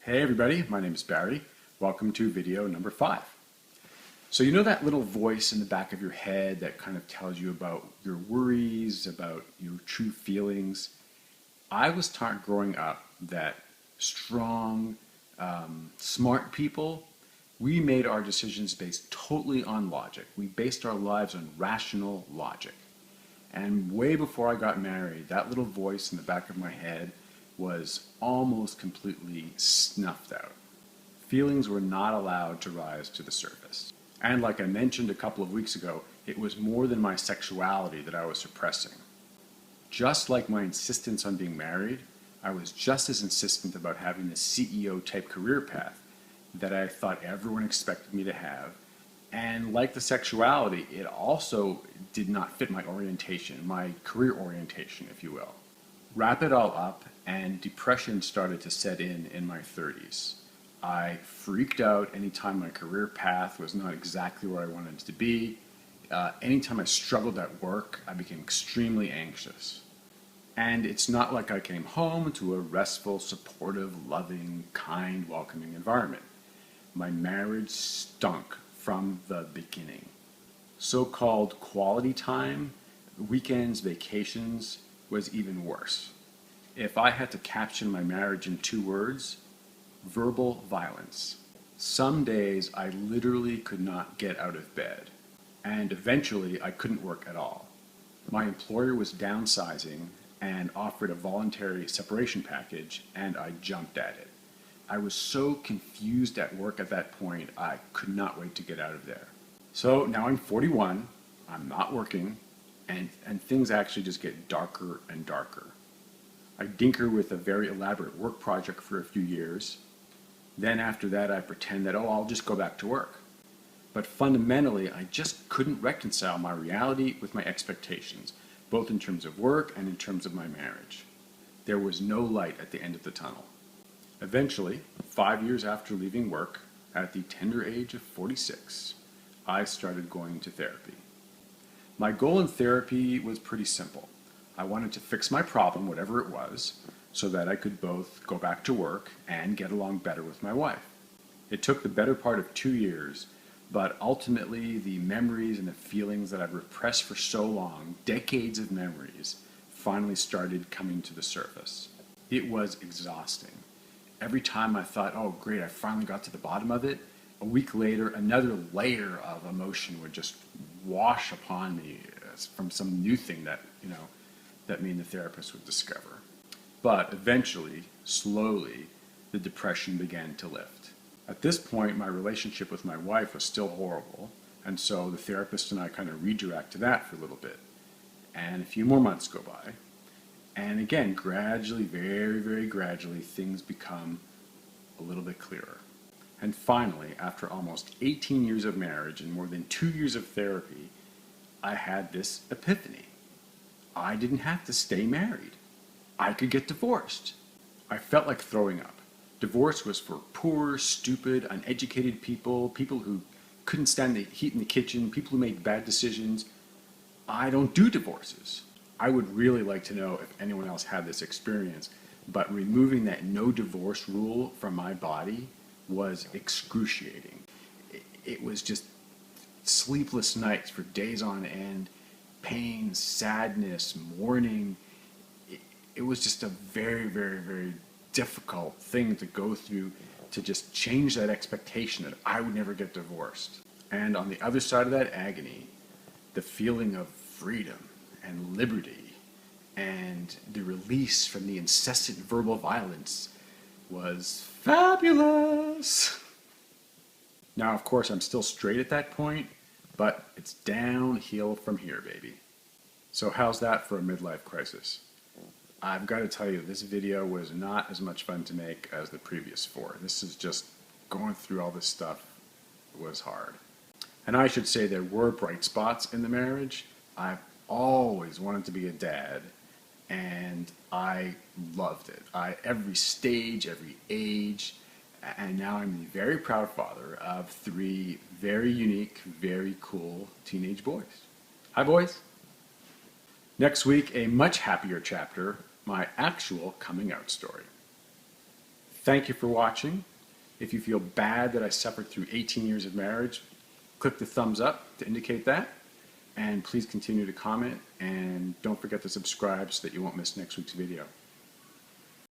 Hey everybody, my name is Barry. Welcome to video number 5. So you know that little voice in the back of your head that kind of tells you about your worries, about your true feelings? I was taught growing up that strong, smart people, we made our decisions based totally on logic. We based our lives on rational logic. And way before I got married, that little voice in the back of my head was almost completely snuffed out. Feelings were not allowed to rise to the surface. And like I mentioned a couple of weeks ago, it was more than my sexuality that I was suppressing. Just like my insistence on being married, I was just as insistent about having the CEO type career path that I thought everyone expected me to have. And like the sexuality, it also did not fit my orientation, my career orientation, if you will. Wrap it all up, and depression started to set in my 30s. I freaked out anytime my career path was not exactly where I wanted it to be. Anytime I struggled at work, I became extremely anxious. And it's not like I came home to a restful, supportive, loving, kind, welcoming environment. My marriage stunk from the beginning. So-called quality time, weekends, vacations, was even worse. If I had to caption my marriage in 2 words, verbal violence. Some days I literally could not get out of bed, and eventually I couldn't work at all. My employer was downsizing and offered a voluntary separation package, and I jumped at it. I was so confused at work at that point, I could not wait to get out of there. So now I'm 41, I'm not working, and things actually just get darker and darker. I dinker with a very elaborate work project for a few years. Then after that, I pretend that, I'll just go back to work. But fundamentally, I just couldn't reconcile my reality with my expectations, both in terms of work and in terms of my marriage. There was no light at the end of the tunnel. Eventually, 5 years after leaving work, at the tender age of 46, I started going to therapy. My goal in therapy was pretty simple. I wanted to fix my problem, whatever it was, so that I could both go back to work and get along better with my wife. It took the better part of 2 years, but ultimately the memories and the feelings that I've repressed for so long, decades of memories, finally started coming to the surface. It was exhausting. Every time I thought, oh great, I finally got to the bottom of it, a week later another layer of emotion would just wash upon me from some new thing that me and the therapist would discover. But eventually, slowly, the depression began to lift. At this point, my relationship with my wife was still horrible, and so the therapist and I kind of redirect to that for a little bit. And a few more months go by, and again, gradually, very, very gradually, things become a little bit clearer. And finally, after almost 18 years of marriage and more than 2 years of therapy, I had this epiphany. I didn't have to stay married. I could get divorced. I felt like throwing up. Divorce was for poor, stupid, uneducated people, people who couldn't stand the heat in the kitchen, people who made bad decisions. I don't do divorces. I would really like to know if anyone else had this experience, but removing that no divorce rule from my body was excruciating. It was just sleepless nights for days on end, pain, sadness, mourning. It was just a very, very, very difficult thing to go through to just change that expectation that I would never get divorced. And on the other side of that agony, the feeling of freedom and liberty and the release from the incessant verbal violence was fabulous. Now, of course, I'm still straight at that point, but it's downhill from here, baby. So how's that for a midlife crisis? I've got to tell you, this video was not as much fun to make as the previous 4. This is just going through all this stuff was hard. And I should say there were bright spots in the marriage. I've always wanted to be a dad, and I loved it. Every stage, every age, and now I'm the very proud father of 3 very unique, very cool teenage boys. Hi, boys. Next week, a much happier chapter, my actual coming out story. Thank you for watching. If you feel bad that I suffered through 18 years of marriage, click the thumbs up to indicate that. And please continue to comment, and don't forget to subscribe so that you won't miss next week's video.